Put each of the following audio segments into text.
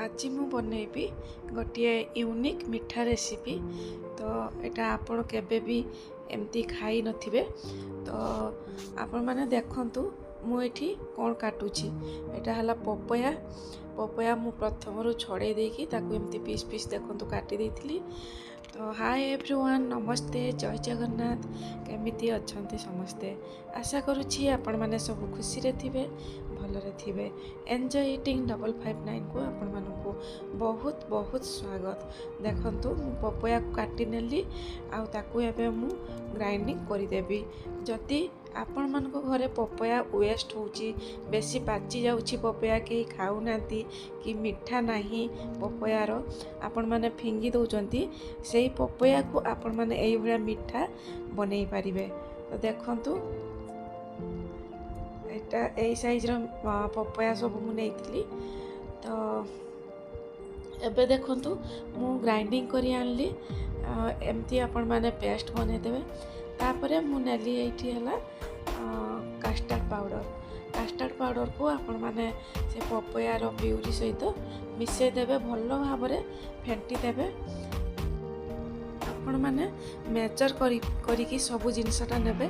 आज मु बनैबी गोटे यूनिक मीठा रेसिपी। तो यहाँ आपण केबे भी एमती खाई नथिबे। तो आपण माने देखंतु मुझे कौन काटुची। यहाँ है पपया। पपया मु प्रथम छड़े देकी ताकू एमती पीस पीस देखंतु काटी देइथिली। तो हाय एवरीवन, नमस्ते, जय जगन्नाथ। केमिति अछंती समस्ते। आशा करुछि आपण माने सब खुशी रे थिबे, भलरे थिबे। एन्जॉय ईटिंग 559 को आपण मानकु बहुत बहुत स्वागत। देखंतु मु पपया काटी नेली आ ताकू एबे मु ग्राइंडिंग करि देबी। जदि आपण मानक घरे पपया वेस्ट होची, बेसी पाची जाउची, पपया के खाउ नांती कि मीठा नाही पपयार, आपण माने फिंगी दउचंती, सेही पपया को आपण माने एई भलिया मीठा बनै पारिबे। तो देखंतु एटा एई साइज रो पपया सब मु नेइथिली। तो एबे देखंतु मु ग्राइंडिंग करी आनली। एमती आपण माने पेस्ट बनै देबे। तापरे मु नेली एठी हला कास्टर्ड पाउडर। कास्टर्ड पाउडर को आपण माने से पपयार प्यूरी सहित मिसै देबे, भल भाबरे फेंटी देबे। आपण माने मेजर करी सब जिनसटा नेबे,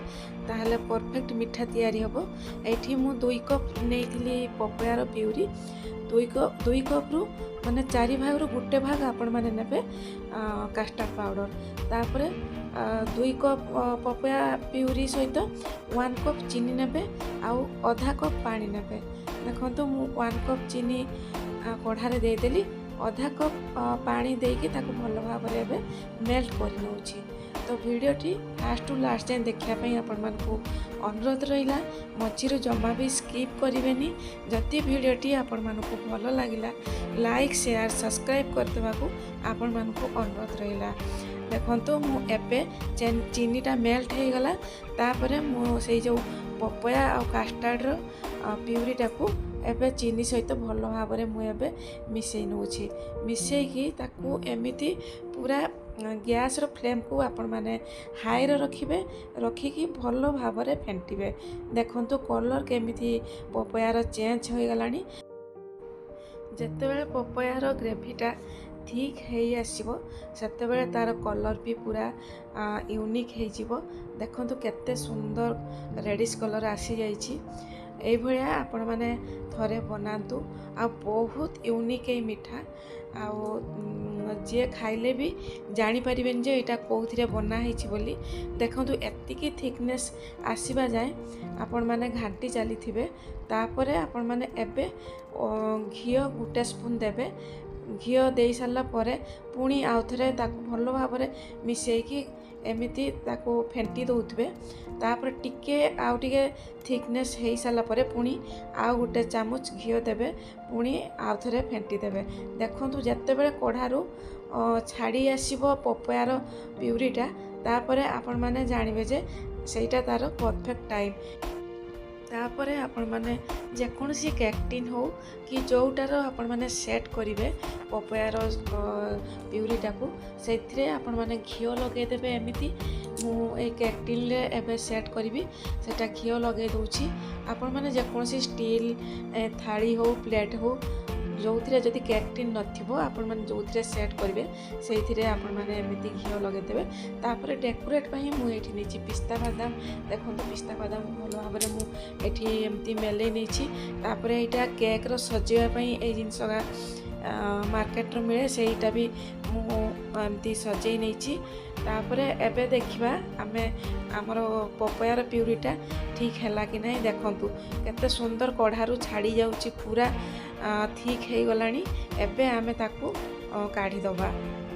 ताहले परफेक्ट मीठा तैयारी हबो। एठी मु 2 कप नेइथिली पपयार प्यूरी। 2 कप रु माने 4 भाग रु गुटे भाग आपण माने नेबे कास्टर्ड पाउडर। तापरे 2 कप पपया प्यूरी सहित 1 कप चीनी नेबे आउ आधा कप पानी नेबे। देखंतु मु 1 कप चीनी कढ़ारे दे देली, आधा कप पानी देकी ताको भल भाबरे एबे मेल्ट करि नउची। तो वीडियोटी फास्ट टू लास्ट जाए देखिया पई आपण मानकु अनुरोध रहिला। मझिरु जमा भी स्किप करिवेनी। जति वीडियोटी आपण मानकु भल लागिला लाइक शेयर सब्सक्राइब कर देबाकू आपण मानकु अनुरोध रहिला। देखंतु मु एबे चीनीटा मेल्ट हो गला। तापरे मु से जो पपया आ कास्टर्ड रो प्यूरीटा को एबे चीनी सहित भल भाव में मुझे मिसई नौछि। मिसईकी ताकू एमिति पूरा गैस रो फ्लेम को आपण माने हाई रो रखिबे, रखिकी भल भाव में फेंटिबे। देखंतु कलर केमिति पपयार चेंज हो गलानी। जेतेबेले पपयार ग्रेवीटा ठीक है आसो सेतेबेले तार कलर भी पूरा यूनिक हो। देखंतु केते सुंदर रेडिश कलर आसी जाइछि। एई भलिया आपण माने थरे बनातु आ बहुत यूनिक ए मीठा। आ जे खाइले भी जानी परिबेन जे एटा कोउथिरे बना हिछि बोली। देखंतु एतिकी थिकनेस आसीबा जाए आपण माने घांटी चली थिबे। तापरे आपण माने एबे घियो गुटे स्पून देबे। घियो दे सारा परे पुणी आउ थे भल भाव मिसईकी एमिति ताको फेंटी दउथबे। तापर टिके आउ टिके थिकनेस हो सारा परे पुणी आउ गोटे चामच घियो देबे, पुणी आउ थे फेंटी देबे। देखंतु जेतेबेले कढ़ारू छाड़ी आसीबो पपयार प्यूरीटा, तापरे आपण माने जानिबे जे सेटा तार परफेक्ट टाइम। तापरे आपण माने जेकोसी केक टिन हो कि जोटार आपण माने सेट करिवे पपयार प्यूरीटा को, सेथिरे आपण माने घियो लगे देबे। एमिति मु ए केक टिन ले एबे सेट करिवि, सेटा घियो लगे दउछि। आपण माने जेकोसी स्टील थाली हो प्लेट हो जो थे जदि केक टिन नथिबो आपण माने जो थे सेट करिवे सेथिरे आपण माने एमिति घियो लगे देबे। तापरे डेकोरेट पई मु एठी नेछि पिस्ता बादाम। देखंतु पिस्ता बादाम भलो भाबरे मु एठी एमिति मेले नेछि। तापरे एटा केक रो सजेवा पई ए जिंसगा मार्केट रो मिले, सेटा भी मु एमिति सजेई नेछि। तापरे एबे देखिबा आमे हमर पपयार प्यूरीटा ठीक हैला कि नहीं। देखंतु केते सुंदर कढ़ारू छाड़ी जाउछि, पूरा ठीक है गलानी। एबे आमे ताकू काढ़ी दबा।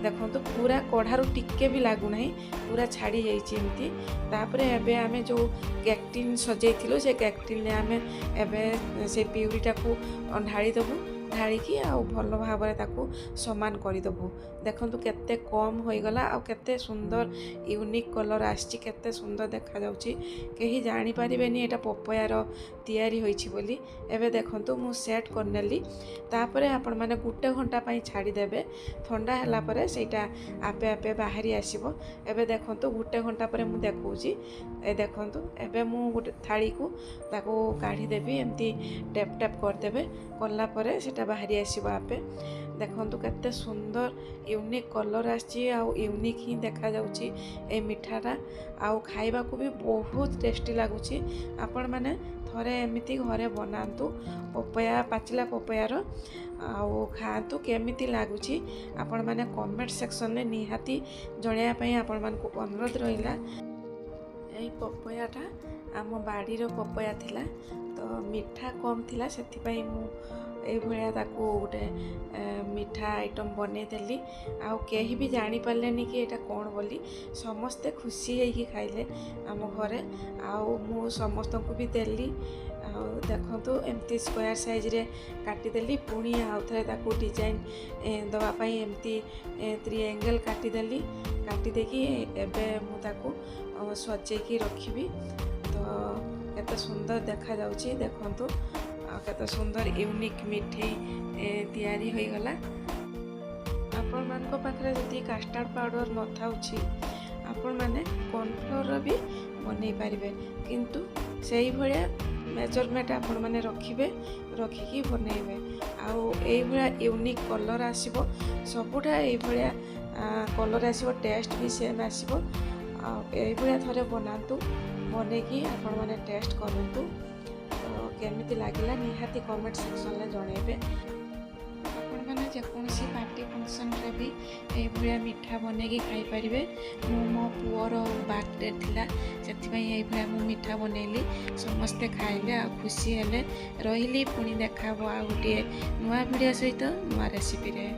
देखंतु पूरा कढ़ारू टिके भी लागु नहीं, पूरा छाड़ी जाइछि एमती। तापरे एबे आमे जो केक टिन सजेइथिलो से केक टिन ने आमे एबे से प्यूरीटा को ढाली दबु। ढालिकी आउ भल भाव में ताकू समान करदेबू। देखंतु केते कम हो गला आ केते सुंदर यूनिक कलर आछि, केते सुंदर देखा जाउछि। केही जानि परिबेनी एटा पपयार तैयारी होइछि बोली। एबे देखंतु मु सेट करनेली। तापरे आपण माने गुटे घंटा पई छाड़ी देबे। ठंडा हला परे सेटा आपे आपे बाहरी आसीबो। एबे देखंतु गुटे घंटा परे मु देखौछि। ए देखंतु एबे मु गुटे थाली को ताको काढ़ी देबी। एमती टेप टेप कर देबे। कला परे सेटा बाहरी आसीबो आपे। देखंतु केते सुंदर यूनिक कलर आछि आउ यूनिक ही देखा जाउछि ए मिठाटा आउ खाइबा को भी बहुत टेस्टी लागुछि। आपण माने थरे एमिति घरे बनातु पपया पाचिला पपयार आउ खातु केमिति लागुछि आपण माने कमेंट सेक्शन में निहाती जणिया पई आपण मान को अनुरोध रहिला। ए पपयाटा आम बाड़ीर पपया थिला तो मिठा कम थिला सेथिपाई मु ए भलिया ताकू गोटे मिठा आइटम बनेदेली आउ केही भी जानी पारलेनी कि एटा कौन बोली समस्ते खुशी होइकी खाइले आम घरे आउ मु समस्त को भी देली। देखंतु एमती स्क्वायर साइज रे काटिदेली पुणी आउ थे ताकू डिजाइन दवापाई एमती त्रिएंगल काटिदेली काटिदेकी एबे मु ताकू सजेकी रखिबी। तो केते सुंदर देखा जाउची देखंतु केते सुंदर यूनिक मिठाई तैयारी होई गला। आपण मान को पाखरे जति कास्टर्ड पाउडर न थाउची आपण माने कॉर्नफ्लोर भी बनै पारिबे किंतु सेही भलिया मेजरमेंट आपण माने रखिबे रखिकी बनैबे आउ एई भलिया यूनिक कलर आसीबो सबुठा एई भलिया कलर आसीबो टेस्ट भी सेम आसीबो आ एई भलिया थरे बनातु बनेकी आपण माने टेस्ट करंतु। तो केमिति लागिला निहाती कमेंट सेक्शन में जणेबे। आपण माने जेकोसी पार्टी फंक्शन रे भी ए भलिया मिठा बनेकी खाई परिबे। मो पुअर बर्थडे थिला सेति पई ए भलिया मु मिठा बनेली समस्ते खाइले आ खुशी हेले रहिली। पुणी देखाबो आ गोटे नुआ वीडियो सहित नुआ रेसिपी रे।